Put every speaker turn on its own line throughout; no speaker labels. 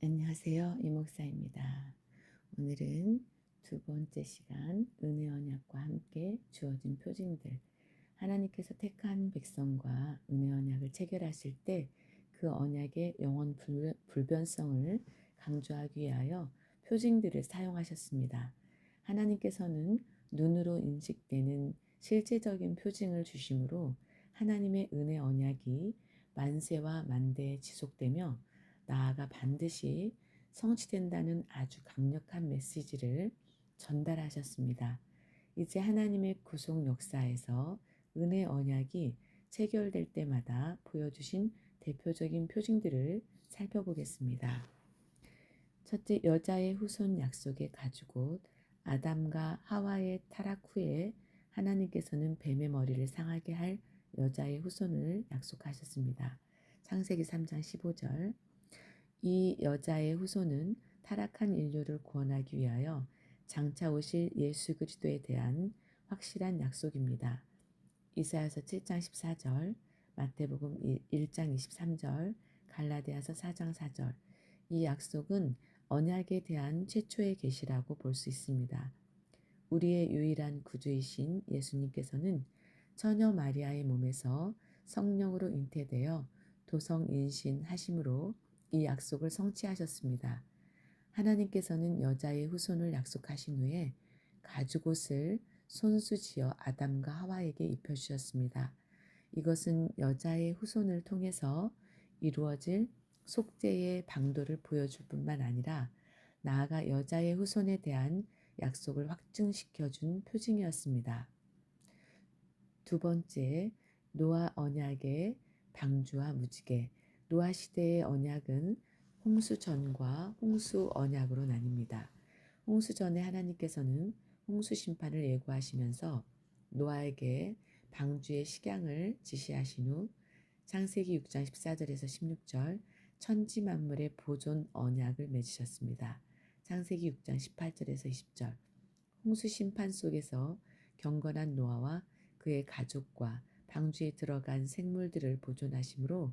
안녕하세요. 이목사입니다. 오늘은 두 번째 시간 은혜 언약과 함께 주어진 표징들, 하나님께서 택한 백성과 은혜 언약을 체결하실 때 그 언약의 영원 불변성을 강조하기 위하여 표징들을 사용하셨습니다. 하나님께서는 눈으로 인식되는 실제적인 표징을 주심으로 하나님의 은혜 언약이 만세와 만대에 지속되며 나아가 반드시 성취된다는 아주 강력한 메시지를 전달하셨습니다. 이제 하나님의 구속 역사에서 은혜 언약이 체결될 때마다 보여주신 대표적인 표징들을 살펴보겠습니다. 첫째, 여자의 후손 약속의 가죽옷. 아담과 하와의 타락 후에 하나님께서는 뱀의 머리를 상하게 할 여자의 후손을 약속하셨습니다. 창세기 3장 15절. 이 여자의 후손은 타락한 인류를 구원하기 위하여 장차 오실 예수 그리스도에 대한 확실한 약속입니다. 이사야서 7장 14절, 마태복음 1장 23절, 갈라디아서 4장 4절. 이 약속은 언약에 대한 최초의 계시라고 볼 수 있습니다. 우리의 유일한 구주이신 예수님께서는 처녀 마리아의 몸에서 성령으로 잉태되어 도성인신하심으로 이 약속을 성취하셨습니다. 하나님께서는 여자의 후손을 약속하신 후에 가죽옷을 손수지어 아담과 하와에게 입혀주셨습니다. 이것은 여자의 후손을 통해서 이루어질 속죄의 방도를 보여줄 뿐만 아니라 나아가 여자의 후손에 대한 약속을 확증시켜준 표징이었습니다. 두 번째, 노아 언약의 방주와 무지개. 노아 시대의 언약은 홍수 전과 홍수 언약으로 나뉩니다. 홍수 전에 하나님께서는 홍수 심판을 예고하시면서 노아에게 방주의 식양을 지시하신 후 창세기 6장 14절에서 16절 천지 만물의 보존 언약을 맺으셨습니다. 창세기 6장 18절에서 20절 홍수 심판 속에서 경건한 노아와 그의 가족과 방주에 들어간 생물들을 보존하심으로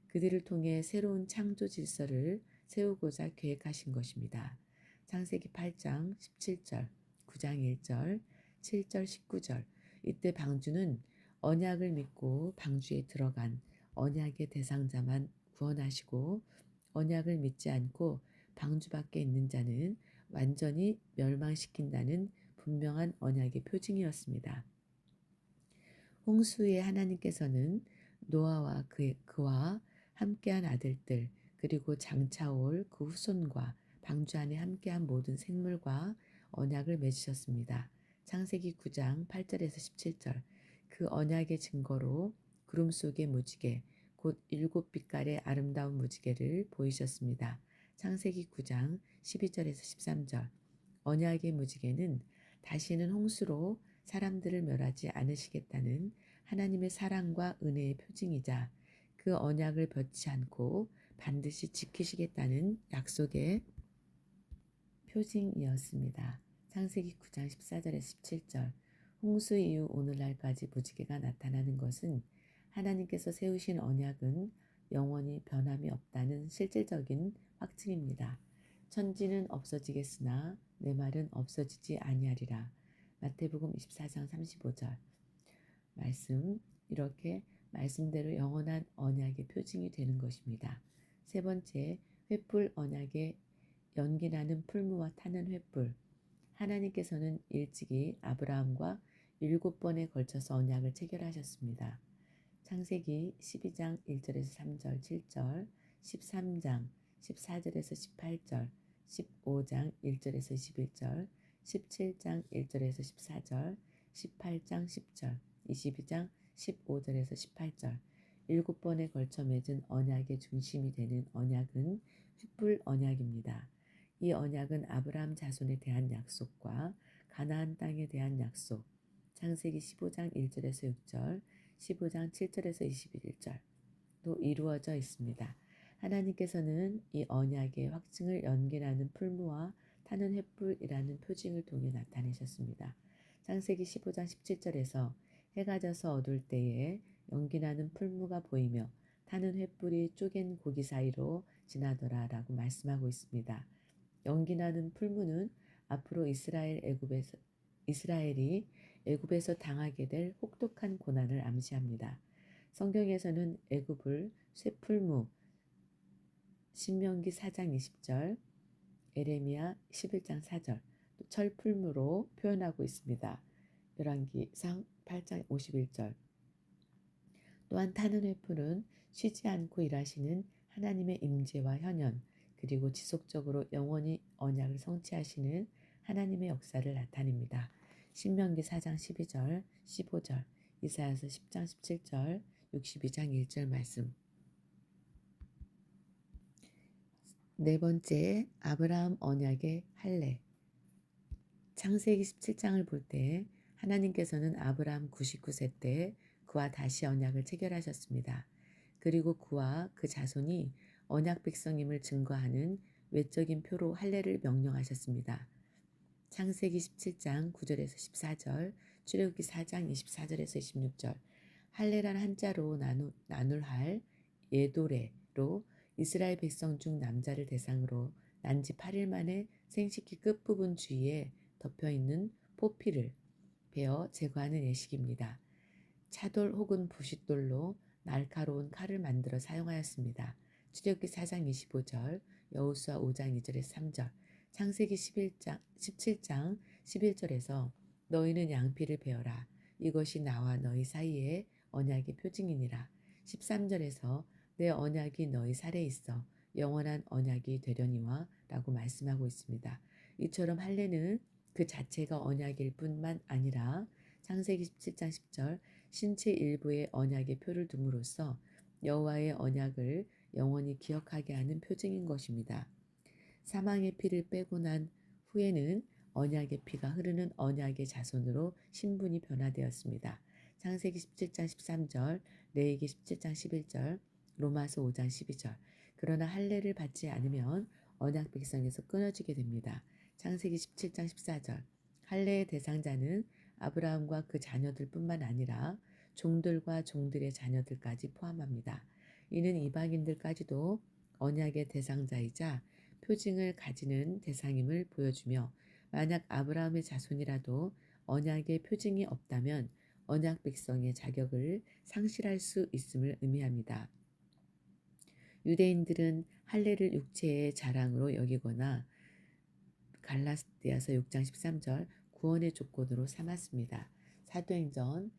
그들을 통해 새로운 창조 질서를 세우고자 계획하신 것입니다. 창세기 8장 17절, 9장 1절, 7절 19절. 이때 방주는 언약을 믿고 방주에 들어간 언약의 대상자만 구원하시고 언약을 믿지 않고 방주 밖에 있는 자는 완전히 멸망시킨다는 분명한 언약의 표징이었습니다. 홍수에 하나님께서는 노아와 그와 함께한 아들들 그리고 장차 올 그 후손과 방주 안에 함께한 모든 생물과 언약을 맺으셨습니다. 창세기 9장 8절에서 17절 그 언약의 증거로 구름 속의 무지개 곧 7빛깔의 아름다운 무지개를 보이셨습니다. 창세기 9장 12절에서 13절 언약의 무지개는 다시는 홍수로 사람들을 멸하지 않으시겠다는 하나님의 사랑과 은혜의 표징이자 그 언약을 변치 않고 반드시 지키시겠다는 약속의 표징이었습니다. 창세기 9장 14절에서 17절 홍수 이후 오늘날까지 무지개가 나타나는 것은 하나님께서 세우신 언약은 영원히 변함이 없다는 실질적인 확증입니다. 천지는 없어지겠으나 내 말은 없어지지 아니하리라. 마태복음 24장 35절 말씀 이렇게 말씀대로 영원한 언약의 표징이 되는 것입니다. 세 번째, 횃불 언약의 연기나는 풀무와 타는 횃불. 하나님께서는 일찍이 아브라함과 7번에 걸쳐서 언약을 체결하셨습니다. 창세기 12장 1절에서 3절, 7절, 13장 14절에서 18절, 15장 1절에서 21절, 17장 1절에서 14절, 18장 10절, 22장 15절에서 18절 7번에 걸쳐 맺은 언약의 중심이 되는 언약은 횃불 언약입니다. 이 언약은 아브라함 자손에 대한 약속과 가나안 땅에 대한 약속, 창세기 15장 1절에서 6절, 15장 7절에서 21절로 이루어져 있습니다. 하나님께서는 이 언약의 확증을 연기나는 풀무와 타는 횃불이라는 표징을 통해 나타내셨습니다. 창세기 15장 17절에서 해가 져서 어두울 때에 연기나는 풀무가 보이며 타는 횃불이 쪼갠 고기 사이로 지나더라 라고 말씀하고 있습니다. 연기나는 풀무는 앞으로 이스라엘이 애굽에서 당하게 될 혹독한 고난을 암시합니다. 성경에서는 애굽을 쇠풀무, 신명기 4장 20절, 에레미야 11장 4절, 또 철풀무로 표현하고 있습니다. 열왕기상 8장 51절. 또한 타는 횃불은 쉬지 않고 일하시는 하나님의 임재와 현현, 그리고 지속적으로 영원히 언약을 성취하시는 하나님의 역사를 나타냅니다. 신명기 4장 12절, 15절, 이사야서 10장 17절, 62장 1절 말씀. 네 번째, 아브라함 언약의 할례. 창세기 17장을 볼 때 하나님께서는 아브라함 99세 때 그와 다시 언약을 체결하셨습니다. 그리고 그와 그 자손이 언약 백성임을 증거하는 외적인 표로 할례를 명령하셨습니다. 창세기 17장 9절에서 14절, 출애굽기 4장 24절에서 26절. 할례란 한자로 나눌 할 예도레로 이스라엘 백성 중 남자를 대상으로 난지 8일 만에 생식기 끝부분 주위에 덮여있는 포피를 베어 제거하는 예식입니다. 차돌 혹은 부싯돌로 날카로운 칼을 만들어 사용하였습니다. 출애굽기 4장 25절, 여호수아 5장 2절에서 3절, 창세기 17장 11절에서 너희는 양피를 베어라. 이것이 나와 너희 사이의 언약의 표징이니라. 13절에서 내 언약이 너희 살에 있어 영원한 언약이 되려니와 라고 말씀하고 있습니다. 이처럼 할례는 그 자체가 언약일 뿐만 아니라 창세기 17장 10절 신체 일부에 언약의 표를 둠으로써 여호와의 언약을 영원히 기억하게 하는 표징인 것입니다. 사망의 피를 빼고 난 후에는 언약의 피가 흐르는 언약의 자손으로 신분이 변화되었습니다. 창세기 17장 13절, 레위기 17장 11절, 로마서 5장 12절. 그러나 할례를 받지 않으면 언약 백성에서 끊어지게 됩니다. 창세기 17장 14절. 할례의 대상자는 아브라함과 그 자녀들뿐만 아니라 종들과 종들의 자녀들까지 포함합니다. 이는 이방인들까지도 언약의 대상자이자 표징을 가지는 대상임을 보여주며 만약 아브라함의 자손이라도 언약의 표징이 없다면 언약 백성의 자격을 상실할 수 있음을 의미합니다. 유대인들은 할례를 육체의 자랑으로 여기거나 갈라디아서 6장 13절 구원의 조건으로 삼았습니다. 사도행전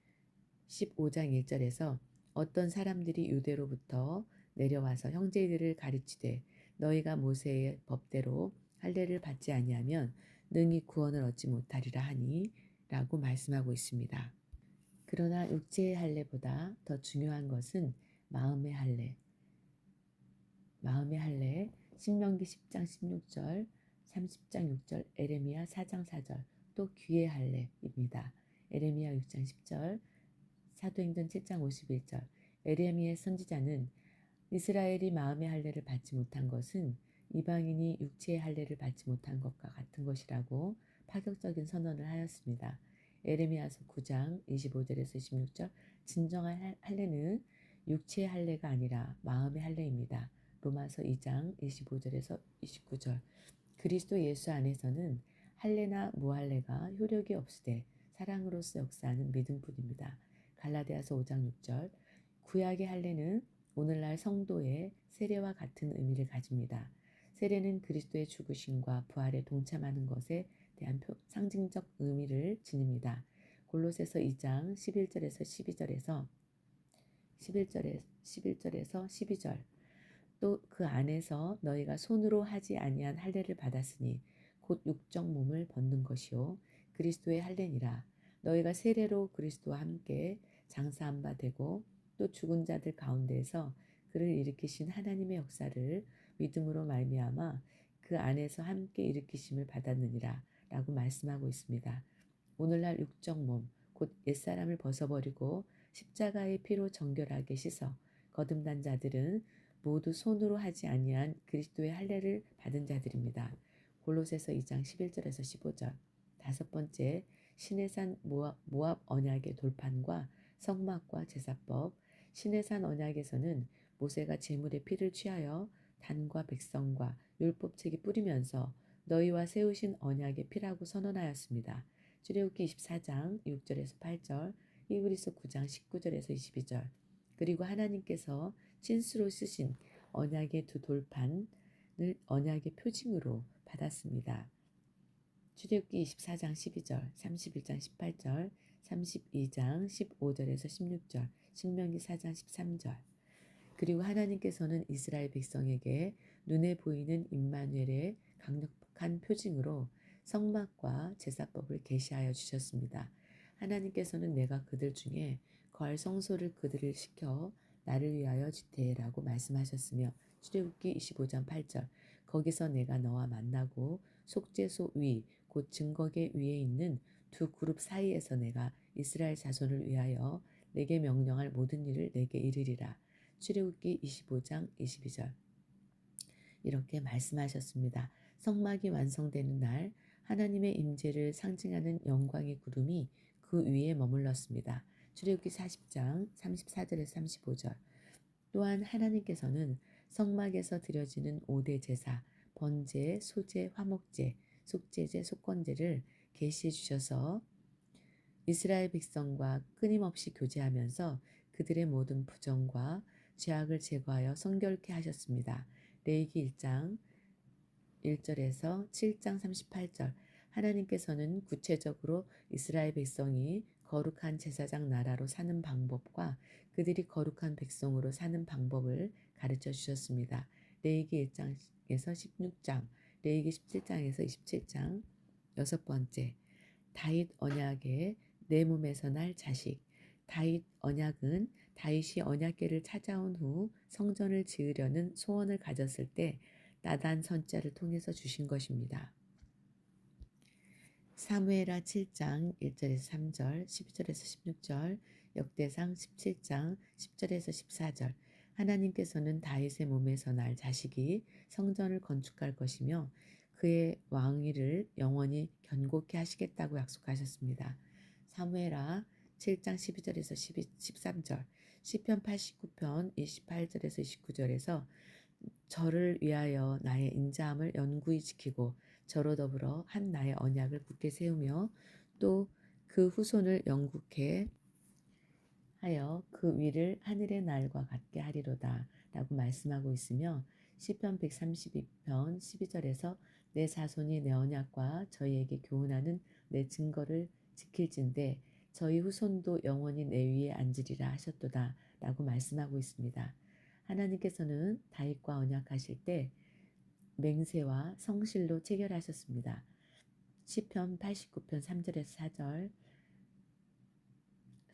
15장 1절에서 어떤 사람들이 유대로부터 내려와서 형제들을 가르치되 너희가 모세의 법대로 할례를 받지 아니하면 능히 구원을 얻지 못하리라 하니 라고 말씀하고 있습니다. 그러나 육체의 할례보다 더 중요한 것은 마음의 할례. 신명기 10장 16절, 30장 6절, 에레미야 4장 4절, 또 귀의 할례입니다. 에레미야 6장 10절, 사도행전 7장 51절. 에레미야 선지자는 이스라엘이 마음의 할례를 받지 못한 것은 이방인이 육체의 할례를 받지 못한 것과 같은 것이라고 파격적인 선언을 하였습니다. 에레미야서 9장 25절에서 26절. 진정한 할례는 육체의 할례가 아니라 마음의 할례입니다. 로마서 2장 25절에서 29절. 그리스도 예수 안에서는 할례나 무할례가 효력이 없으되 사랑으로서 역사하는 믿음뿐입니다. 갈라디아서 5장 6절. 구약의 할례는 오늘날 성도의 세례와 같은 의미를 가집니다. 세례는 그리스도의 죽으심과 부활에 동참하는 것에 대한 상징적 의미를 지닙니다. 골로새서 2장 11절에서 12절. 또 그 안에서 너희가 손으로 하지 아니한 할례를 받았으니 곧 육적 몸을 벗는 것이요 그리스도의 할례니라. 너희가 세례로 그리스도와 함께 장사한 바 되고 또 죽은 자들 가운데에서 그를 일으키신 하나님의 역사를 믿음으로 말미암아 그 안에서 함께 일으키심을 받았느니라 라고 말씀하고 있습니다. 오늘날 육적 몸, 곧 옛사람을 벗어버리고 십자가의 피로 정결하게 씻어 거듭난 자들은 모두 손으로 하지 아니한 그리스도의 할례를 받은 자들입니다. 골로새서 2장 11절에서 15절. 다섯 번째, 시내산 모압 언약의 돌판과 성막과 제사법. 시내산 언약에서는 모세가 제물의 피를 취하여 단과 백성과 율법책이 뿌리면서 너희와 세우신 언약의 피라고 선언하였습니다. 출애굽기 24장 6절에서 8절, 히브리서 9장 19절에서 22절. 그리고 하나님께서 친수로 쓰신 언약의 두 돌판을 언약의 표징으로 받았습니다. 출애굽기 24장 12절, 31장 18절, 32장 15절에서 16절, 신명기 4장 13절. 그리고 하나님께서는 이스라엘 백성에게 눈에 보이는 임마누엘의 강력한 표징으로 성막과 제사법을 계시하여 주셨습니다. 하나님께서는 내가 그들 중에 거할 성소를 그들을 시켜 나를 위하여 지태라고 말씀하셨으며 출애굽기 25장 8절 거기서 내가 너와 만나고 속죄소 위 곧 증거계 위에 있는 두 그룹 사이에서 내가 이스라엘 자손을 위하여 내게 명령할 모든 일을 내게 이르리라. 출애굽기 25장 22절 이렇게 말씀하셨습니다. 성막이 완성되는 날 하나님의 임재를 상징하는 영광의 구름이 그 위에 머물렀습니다. 출애굽기 40장 34절에서 35절 또한 하나님께서는 성막에서 드려지는 5대 제사, 번제, 소제, 화목제, 속죄제, 속건제를 계시해 주셔서 이스라엘 백성과 끊임없이 교제하면서 그들의 모든 부정과 죄악을 제거하여 성결케 하셨습니다. 레위기 1장 1절에서 7장 38절 하나님께서는 구체적으로 이스라엘 백성이 거룩한 제사장 나라로 사는 방법과 그들이 거룩한 백성으로 사는 방법을 가르쳐 주셨습니다. 레위기 1장에서 16장, 레위기 17장에서 27장. 여섯 번째, 다윗 언약의 내 몸에서 날 자식. 다윗 언약은 다윗이 언약궤를 찾아온 후 성전을 지으려는 소원을 가졌을 때 나단 선자를 통해서 주신 것입니다. 사무엘하 7장 1절에서 3절, 12절에서 16절, 역대상 17장 10절에서 14절. 하나님께서는 다윗의 몸에서 날 자식이 성전을 건축할 것이며 그의 왕위를 영원히 견고케 하시겠다고 약속하셨습니다. 사무엘하 7장 12절에서 13절, 시편 89편 28절에서 29절에서 저를 위하여 나의 인자함을 영구히 지키고 저로 더불어 한 나의 언약을 굳게 세우며 또 그 후손을 영국케 하여 그 위를 하늘의 날과 같게 하리로다 라고 말씀하고 있으며 시편 132편 12절에서 내 자손이 내 언약과 저희에게 교훈하는 내 증거를 지킬진대 저희 후손도 영원히 내 위에 앉으리라 하셨도다 라고 말씀하고 있습니다. 하나님께서는 다윗과 언약하실 때 맹세와 성실로 체결하셨습니다. 시편 89편 3절에서 4절,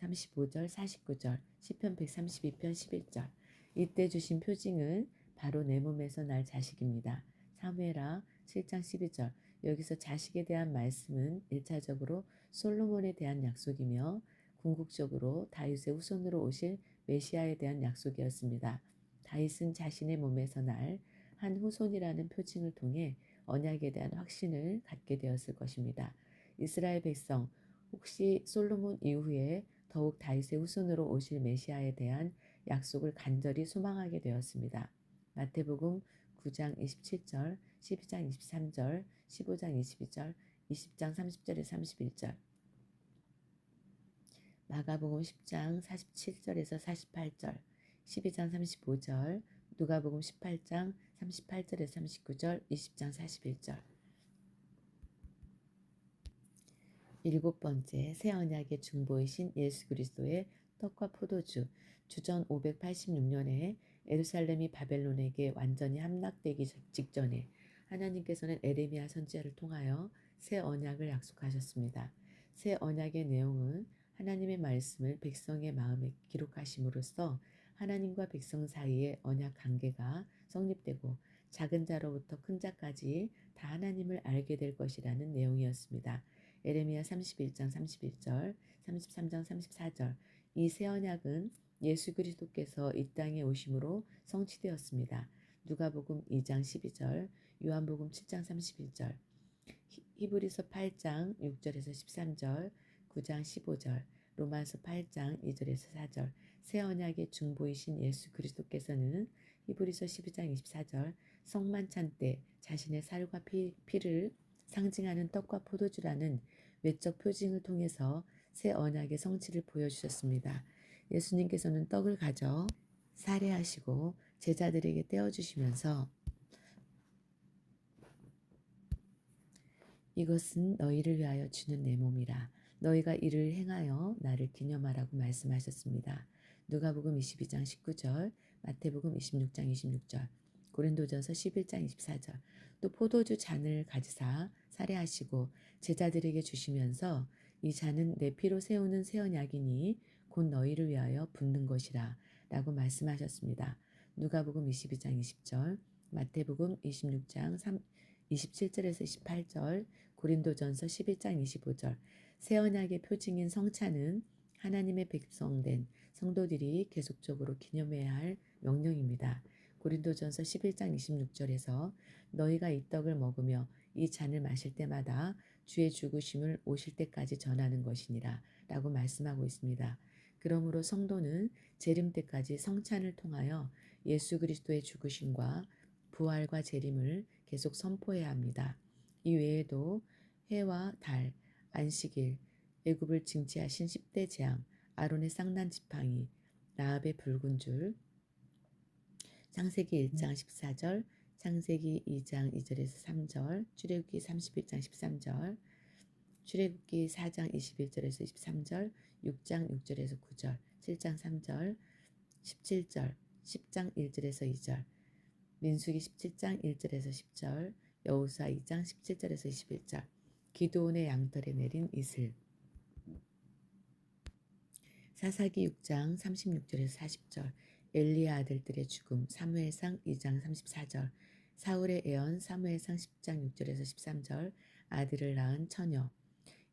35절, 49절, 시편 132편 11절. 이때 주신 표징은 바로 내 몸에서 날 자식입니다. 사무엘하 7장 12절. 여기서 자식에 대한 말씀은 1차적으로 솔로몬에 대한 약속이며 궁극적으로 다윗의 후손으로 오실 메시아에 대한 약속이었습니다. 다윗은 자신의 몸에서 날 한 후손이라는 표징을 통해 언약에 대한 확신을 갖게 되었을 것입니다. 이스라엘 백성 혹시 솔로몬 이후에 더욱 다윗의 후손으로 오실 메시아에 대한 약속을 간절히 소망하게 되었습니다. 마태복음 9장 27절, 12장 23절, 15장 22절, 20장 30절에 31절. 마가복음 10장 47절에서 48절, 12장 35절, 누가복음 18장 38절에서 39절, 20장 41절. 일곱 번째, 새 언약의 중보이신 예수 그리스도의 떡과 포도주. 주전 586년에 예루살렘이 바벨론에게 완전히 함락되기 직전에 하나님께서는 에레미야 선지자를 통하여 새 언약을 약속하셨습니다. 새 언약의 내용은 하나님의 말씀을 백성의 마음에 기록하심으로써 하나님과 백성 사이의 언약 관계가 성립되고 작은 자로부터 큰 자까지 다 하나님을 알게 될 것이라는 내용이었습니다. 에레미야 31장 31절, 33장 34절. 이 새 언약은 예수 그리스도께서 이 땅에 오심으로 성취되었습니다. 누가복음 2장 12절, 요한복음 7장 31절, 히브리서 8장 6절에서 13절, 9장 15절, 로마서 8장 2절에서 4절. 새 언약의 중보이신 예수 그리스도께서는 히브리서 12장 24절 성만찬 때 자신의 살과 피를 상징하는 떡과 포도주라는 외적 표징을 통해서 새 언약의 성취를 보여주셨습니다. 예수님께서는 떡을 가져 살해하시고 제자들에게 떼어주시면서 이것은 너희를 위하여 주는 내 몸이라. 너희가 이를 행하여 나를 기념하라고 말씀하셨습니다. 누가복음 22장 19절, 마태복음 26장 26절, 고린도전서 11장 24절. 또 포도주 잔을 가지사 살해하시고 제자들에게 주시면서 이 잔은 내 피로 세우는 새 언약이니 곧 너희를 위하여 붓는 것이라 라고 말씀하셨습니다. 누가복음 22장 20절, 마태복음 26장 27절에서 28절, 고린도전서 11장 25절. 새 언약의 표징인 성찬은 하나님의 백성된 성도들이 계속적으로 기념해야 할 명령입니다. 고린도전서 11장 26절에서 너희가 이 떡을 먹으며 이 잔을 마실 때마다 주의 죽으심을 오실 때까지 전하는 것이니라 라고 말씀하고 있습니다. 그러므로 성도는 재림 때까지 성찬을 통하여 예수 그리스도의 죽으심과 부활과 재림을 계속 선포해야 합니다. 이 외에도 해와 달, 안식일, 애굽을 징치하신 10대 재앙, 아론의 쌍난 지팡이, 라합의 붉은 줄, 창세기 1장 14절, 창세기 2장 2절에서 3절, 출애굽기 31장 13절, 출애굽기 4장 21절에서 23절, 6장 6절에서 9절, 7장 3절, 17절, 10장 1절에서 2절, 민수기 17장 1절에서 10절, 여호수아 2장 17절에서 21절, 기드온의 양털에 내린 이슬, 사사기 6장 36절에서 40절, 엘리야 아들들의 죽음, 사무엘상 2장 34절, 사울의 애언, 사무엘상 10장 6절에서 13절, 아들을 낳은 처녀,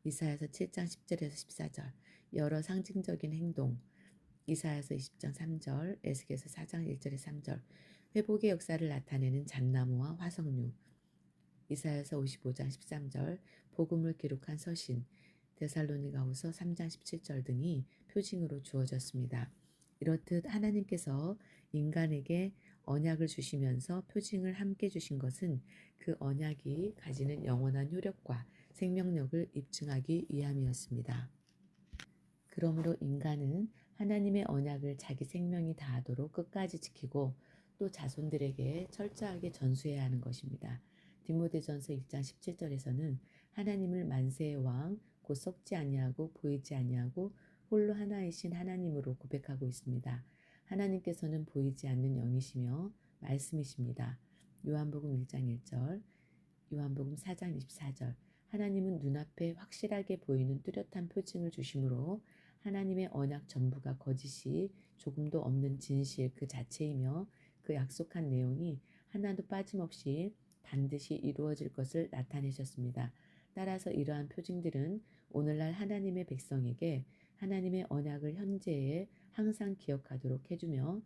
이사야서 7장 10절에서 14절, 여러 상징적인 행동, 이사야서 20장 3절, 에스겔서 4장 1절에서 3절, 회복의 역사를 나타내는 잣나무와 화석류, 이사야서 55장 13절, 복음을 기록한 서신, 데살로니가후서 3장 17절 등이 표징으로 주어졌습니다. 이렇듯 하나님께서 인간에게 언약을 주시면서 표징을 함께 주신 것은 그 언약이 가지는 영원한 효력과 생명력을 입증하기 위함이었습니다. 그러므로 인간은 하나님의 언약을 자기 생명이 다하도록 끝까지 지키고 또 자손들에게 철저하게 전수해야 하는 것입니다. 디모데전서 1장 17절에서는 하나님을 만세의 왕, 곧 썩지 아니하고 보이지 아니하고 홀로 하나이신 하나님으로 고백하고 있습니다. 하나님께서는 보이지 않는 영이시며 말씀이십니다. 요한복음 1장 1절, 요한복음 4장 24절. 하나님은 눈앞에 확실하게 보이는 뚜렷한 표징을 주심으로 하나님의 언약 전부가 거짓이 조금도 없는 진실 그 자체이며 그 약속한 내용이 하나도 빠짐없이 반드시 이루어질 것을 나타내셨습니다. 따라서 이러한 표징들은 오늘날 하나님의 백성에게 하나님의 언약을 현재에 항상 기억하도록 해주며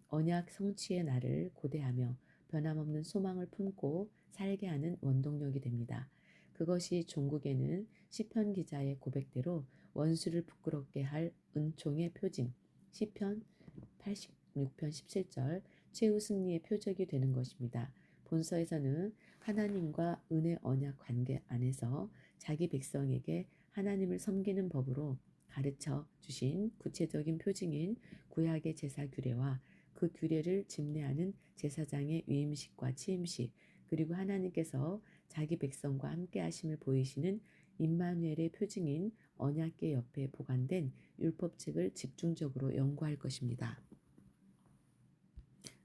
언약 성취의 날을 고대하며 변함없는 소망을 품고 살게 하는 원동력이 됩니다. 그것이 종국에는 시편 기자의 고백대로 원수를 부끄럽게 할 은총의 표징, 시편 86편 17절 최후 승리의 표적이 되는 것입니다. 본서에서는 하나님과 은혜 언약 관계 안에서 자기 백성에게 하나님을 섬기는 법으로 가르쳐 주신 구체적인 표징인 구약의 제사 규례와 그 규례를 집례하는 제사장의 위임식과 취임식, 그리고 하나님께서 자기 백성과 함께 하심을 보이시는 임마누엘의 표징인 언약궤 옆에 보관된 율법책을 집중적으로 연구할 것입니다.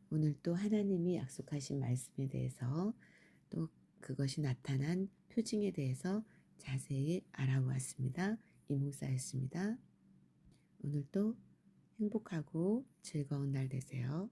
오늘 또 하나님이 약속하신 말씀에 대해서 또 그것이 나타난 표징에 대해서 자세히 알아보았습니다. 이목사였습니다. 오늘도 행복하고 즐거운 날 되세요.